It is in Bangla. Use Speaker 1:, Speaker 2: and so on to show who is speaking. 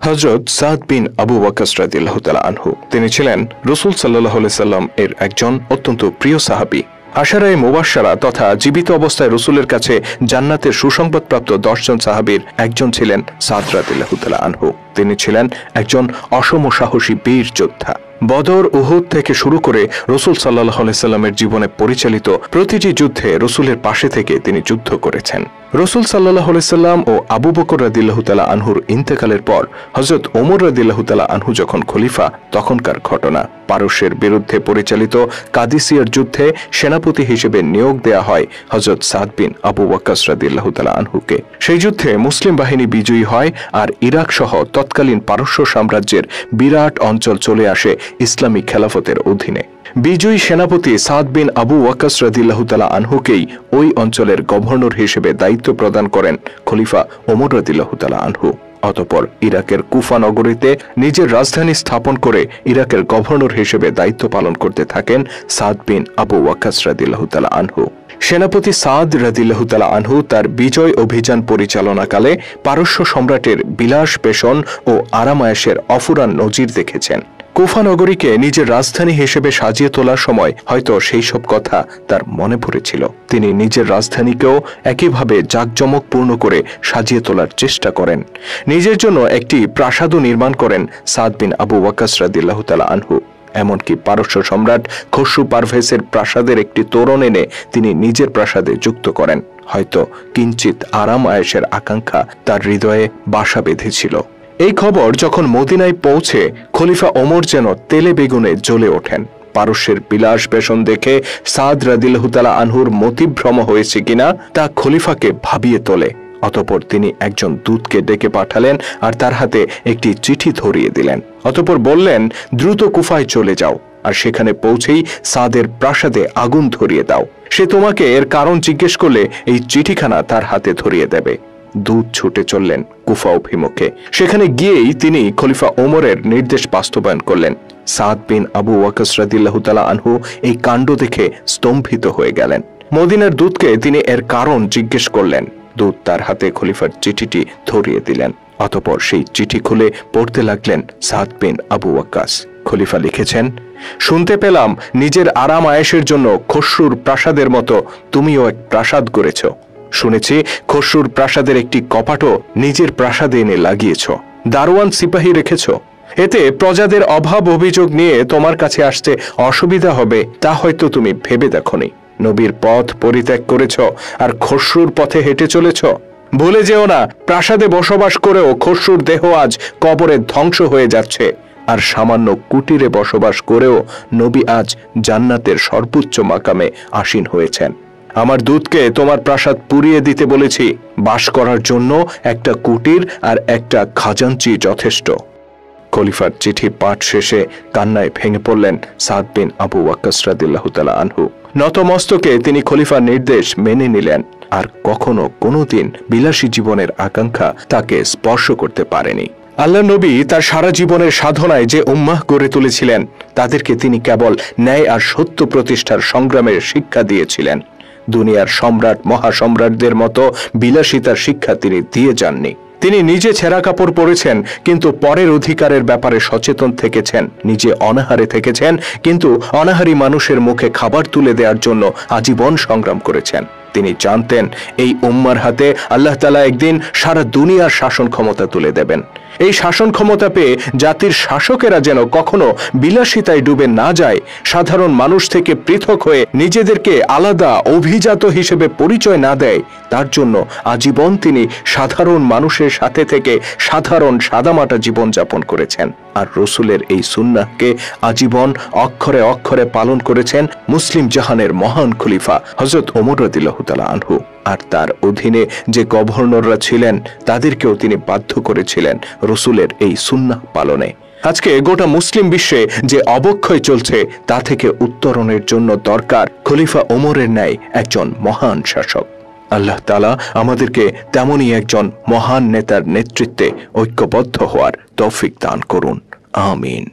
Speaker 1: হযরত সাদ বিন আবু ওয়াক্কাস রাদিয়াল্লাহু তাআলা আনহু তিনি ছিলেন রাসূল সাল্লাল্লাহু আলাইহি সাল্লাম এর একজন অত্যন্ত প্রিয় সাহাবী। আশারায়ে মুবাশশারা তথা জীবিত অবস্থায় রাসূলের কাছে জান্নাতের সুসংবাদপ্রাপ্ত 10 জন সাহাবীর একজন ছিলেন সাদ রাদিয়াল্লাহু তাআলা আনহু। তিনি ছিলেন একজন অসম সাহসী বীর যোদ্ধা। বদর, উহুদ থেকে শুরু করে রাসূল সাল্লাল্লাহু আলাইহি সাল্লামের জীবনে পরিচালিত প্রতিটি যুদ্ধে রাসূলের পাশে থেকে তিনি যুদ্ধ করেছেন। রাসূল সাল্লাল্লাহু আলাইহি সাল্লাম ও আবু বকর রাদিয়াল্লাহু তাআলা আনহুর ইন্তেকালের পর হযরত ওমর রাদিয়াল্লাহু তাআলা আনহু যখন খলিফা তখনকার ঘটনা। পারস্যের বিরুদ্ধে পরিচালিত কাদিসিয়ার যুদ্ধে সেনাপতি হিসেবে নিয়োগ দেয়া হয় হযরত সাদ বিন আবু ওয়াক্কাস রাদিয়াল্লাহু তাআলা আনহুকে। সেই যুদ্ধে মুসলিম বাহিনী বিজয়ী হয় আর ইরাক সহ তৎকালীন পারস্য সাম্রাজ্যের বিরাট অঞ্চল চলে আসে ইসলামী খেলাফতের অধীনে। বিজয়ী সেনাপতি সাদ বিন আবু ওয়াক্কাস রাদিয়াল্লাহু তাআলা আনহুকেই ওই অঞ্চলের গভর্নর হিসেবে দায়িত্ব প্রদান করেন খলিফা ওমর রাদিয়াল্লাহু তাআলা আনহু। অতঃপর ইরাকের কুফা নগরীতে নিজের রাজধানী স্থাপন করে ইরাকের গভর্নর হিসেবে দায়িত্ব পালন করতে থাকেন সাদ বিন আবু ওয়াক্কাস রাদিয়াল্লাহু তাআলা আনহু। সেনাপতি সাদ রাদিয়াল্লাহু তাআলা আনহু তার বিজয় অভিযান পরিচালনাকালে পারস্য সম্রাটের বিলাস বেশন ও আরামায়েশের অফুরান নজির দেখেছেন। কুফা নগরীকে নিজের রাজধানী হিসেবে সাজিয়ে তোলার সময় হয়তো সেই সব কথা তার মনে পড়েছিল। তিনি নিজের রাজধানীকেও একইভাবে জাঁকজমকপূর্ণ করে সাজিয়ে তোলার চেষ্টা করেন। নিজের জন্য একটি প্রাসাদও নির্মাণ করেন সাদ বিন আবু ওয়াক্কাস রাদিয়াল্লাহু তাআলা আনহু। এমনকি পারস্য সম্রাট খসরু পারভেজের প্রাসাদের একটি তোরণ এনে তিনি নিজের প্রাসাদে যুক্ত করেন। হয়তো কিঞ্চিত আরাম আয়েশের আকাঙ্ক্ষা তার হৃদয়ে বাসা বেঁধেছিল। এই খবর যখন মদিনায় পৌঁছে খলিফা ওমর যেন তেলে বেগুনে জ্বলে ওঠেন। পারস্যের বিলাস বেশন দেখে সাদ রাদিয়াল্লাহু তাআলা আনহুর মতিভ্রম হয়েছে কিনা তা খলিফাকে ভাবিয়ে তোলে। অতঃপর তিনি একজন দূতকে ডেকে পাঠালেন আর তার হাতে একটি চিঠি ধরিয়ে দিলেন। অতঃপর বললেন, দ্রুত কুফায় চলে যাও আর সেখানে পৌঁছেই সাদের প্রাসাদে আগুন ধরিয়ে দাও। সে তোমাকে এর কারণ জিজ্ঞেস করলে এই চিঠিখানা তার হাতে ধরিয়ে দেবে। দূত ছুটে চললেন কুফা অভিমুখে। সেখানে গিয়েই তিনি খলিফা ওমরের নির্দেশ বাস্তবায়ন করলেন। সাদ বিন আবু ওয়াক্কাস রাদিয়াল্লাহু তাআলা আনহু এই কাণ্ড দেখে স্তম্ভিত হয়ে গেলেন। মদিনার দূতকে তিনি এর কারণ জিজ্ঞেস করলেন। দূত তার হাতে খলিফার চিঠিটি ধরিয়ে দিলেন। অতঃপর সেই চিঠি খুলে পড়তে লাগলেন সাদ বিন আবু ওয়াক্কাস। খলিফা লিখেছেন, শুনতে পেলাম নিজের আরাম আয়েশের জন্য খসরুর প্রাসাদের মতো তুমিও এক প্রাসাদ গড়েছ। শুনেছি খসরুর প্রাসাদের একটি কপাটও নিজের প্রাসাদে এনে লাগিয়েছ। দারোয়ান সিপাহী রেখেছ। এতে প্রজাদের অভাব অভিযোগ নিয়ে তোমার কাছে আসতে অসুবিধা হবে তা হয়তো তুমি ভেবে দেখোনি। নবীর পথ পরিত্যাগ করেছ আর খসরুর পথে হেঁটে চলেছ। ভুলে যেও না, প্রাসাদে বসবাস করেও খসরুর দেহ আজ কবরে ধ্বংস হয়ে যাচ্ছে। আর সামান্য কুটিরে বসবাস করেও নবী আজ জান্নাতের সর্বোচ্চ মাকামে আসীন হয়েছেন। আমার দূতকে তোমার প্রাসাদ পুড়িয়ে দিতে বলেছি। বাস করার জন্য একটা কুটির আর একটা খাজাঞ্চি যথেষ্ট। খলিফার চিঠি পাঠ শেষে কান্নায় ভেঙে পড়লেন সাদ বিন আবু ওয়াক্কাস রাদিয়াল্লাহু তাআলা আনহু। নতমস্তকে তিনি খলিফার নির্দেশ মেনে নিলেন। আর কখনো কোনোদিন বিলাসী জীবনের আকাঙ্ক্ষা তাকে স্পর্শ করতে পারেনি। আল্লাহ নবী তার সারা জীবনের সাধনায় যে উম্মাহ গড়ে তুলেছিলেন তাদেরকে তিনি কেবল ন্যায় আর সত্য প্রতিষ্ঠার সংগ্রামের শিক্ষা দিয়েছিলেন। দুনিয়ার সম্রাট মহাসম্রাটদের মতো বিলাসিতার শিক্ষা তিনি দিয়ে যাননি। তিনি নিজে ছেঁড়া কাপড় পরেছেন কিন্তু পরের অধিকারের ব্যাপারে সচেতন থেকেছেন। নিজে অনাহারে থেকেছেন কিন্তু অনাহারী মানুষের মুখে খাবার তুলে দেওয়ার জন্য আজীবন সংগ্রাম করেছেন। তিনি জানতেন এই উম্মার হাতে আল্লাহ তাআলা একদিন সারা দুনিয়ার শাসন ক্ষমতা তুলে দেবেন। এই শাসন ক্ষমতা পেয়ে জাতির শাসকেরা যেন কখনো বিলাসিতায় ডুবে না যায়, সাধারণ মানুষ থেকে পৃথক হয়ে নিজেদেরকে আলাদা অভিজাত হিসেবে পরিচয় না দেয়, তার জন্য আজীবন তিনি সাধারণ মানুষের সাথে থেকে সাধারণ সাদামাটা জীবনযাপন করেছেন। আর রসুলের এই সুন্নাহকে আজীবন অক্ষরে অক্ষরে পালন করেছেন মুসলিম জাহানের মহান খলিফা হযরত ওমর রাদিয়াল্লাহু তাআলা আনহু। আর তার অধীনে যে গভর্নররা ছিলেন তাদেরকেও তিনি বাধ্য করেছিলেন রসুলের এই সুন্নাহ পালনে। আজকে গোটা মুসলিম বিশ্বে যে অবক্ষয় চলছে তা থেকে উত্তরণের জন্য দরকার খলিফা ওমরের ন্যায় একজন মহান শাসক। আল্লাহ তাআলা আমাদেরকে তেমনই একজন মহান নেতার নেতৃত্বে ঐক্যবদ্ধ হওয়ার তৌফিক দান করুন। আমিন।